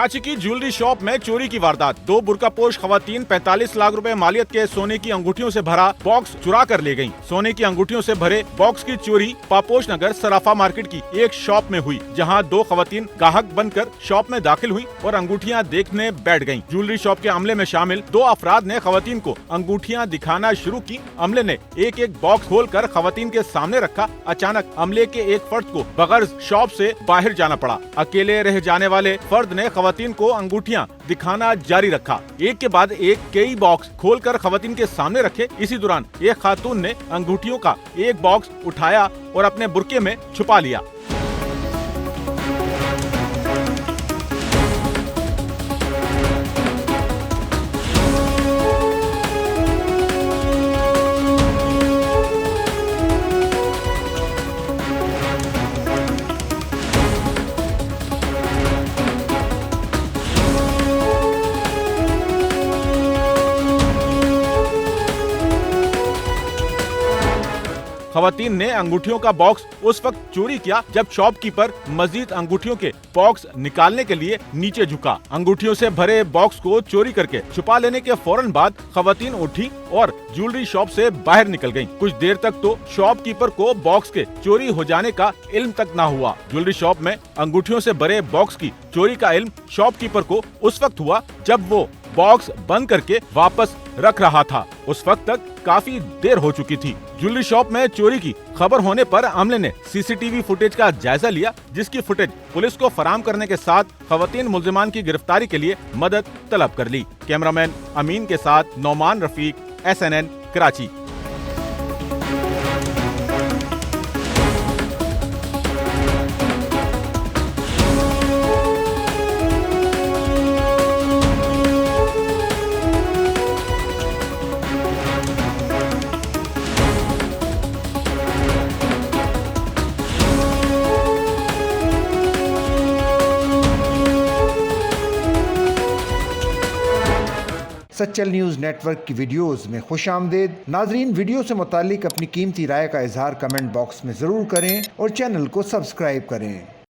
कराची की jewellery shop में चोरी की वारदात। दो बुर्कापोश खवातीन 45 लाख रुपए मालियत के सोने की अंगूठियों से भरा बॉक्स चुरा कर ले गयीं। सोने की अंगूठियों से भरे बॉक्स की चोरी पापोश नगर सराफा मार्केट की एक शॉप में हुई, जहां दो खवातीन ग्राहक बनकर शॉप में दाखिल हुई और अंगूठियां देखने बैठ गयीं। ज्वेलरी शॉप के अमले में शामिल दो अफराद ने खवातीन को अंगूठियां दिखाना शुरू की। अमले ने एक एक बॉक्स खोलकर खवातीन के सामने रखा। अचानक अमले के एक फर्द को बगैर शॉप से बाहर जाना पड़ा। अकेले रह जाने वाले फर्द ने खवातीन को अंगूठियां दिखाना जारी रखा। एक के बाद एक कई बॉक्स खोलकर खवातीन के सामने रखे। इसी दौरान एक खातून ने अंगूठियों का एक बॉक्स उठाया और अपने बुर्के में छुपा लिया। खवातीन ने अंगूठियों का बॉक्स उस वक्त चोरी किया जब शॉपकीपर मजीद अंगूठियों के बॉक्स निकालने के लिए नीचे झुका। अंगूठियों से भरे बॉक्स को चोरी करके छुपा लेने के फौरन बाद खवातीन उठी और ज्वेलरी शॉप से बाहर निकल गईं। कुछ देर तक तो शॉपकीपर को बॉक्स के चोरी हो जाने का इल्म तक न हुआ। ज्वेलरी शॉप में अंगूठियों से भरे बॉक्स की चोरी का इल्म शॉपकीपर को उस वक्त हुआ जब वो बॉक्स बंद करके वापस रख रहा था। उस वक्त तक काफी देर हो चुकी थी। ज्वेलरी शॉप में चोरी की खबर होने पर अमले ने सीसीटीवी फुटेज का जायजा लिया, जिसकी फुटेज पुलिस को फराहम करने के साथ खवातीन मुल्जिमान की गिरफ्तारी के लिए मदद तलब कर ली। कैमरामैन अमीन के साथ Nauman Rafiq, SNN Karachi. Sachal news network की वीडियोस में खुशामदीद। नाजरीन, वीडियो से मुतालिक अपनी कीमती राय का इजहार कमेंट बॉक्स में ज़रूर करें और चैनल को सब्सक्राइब करें।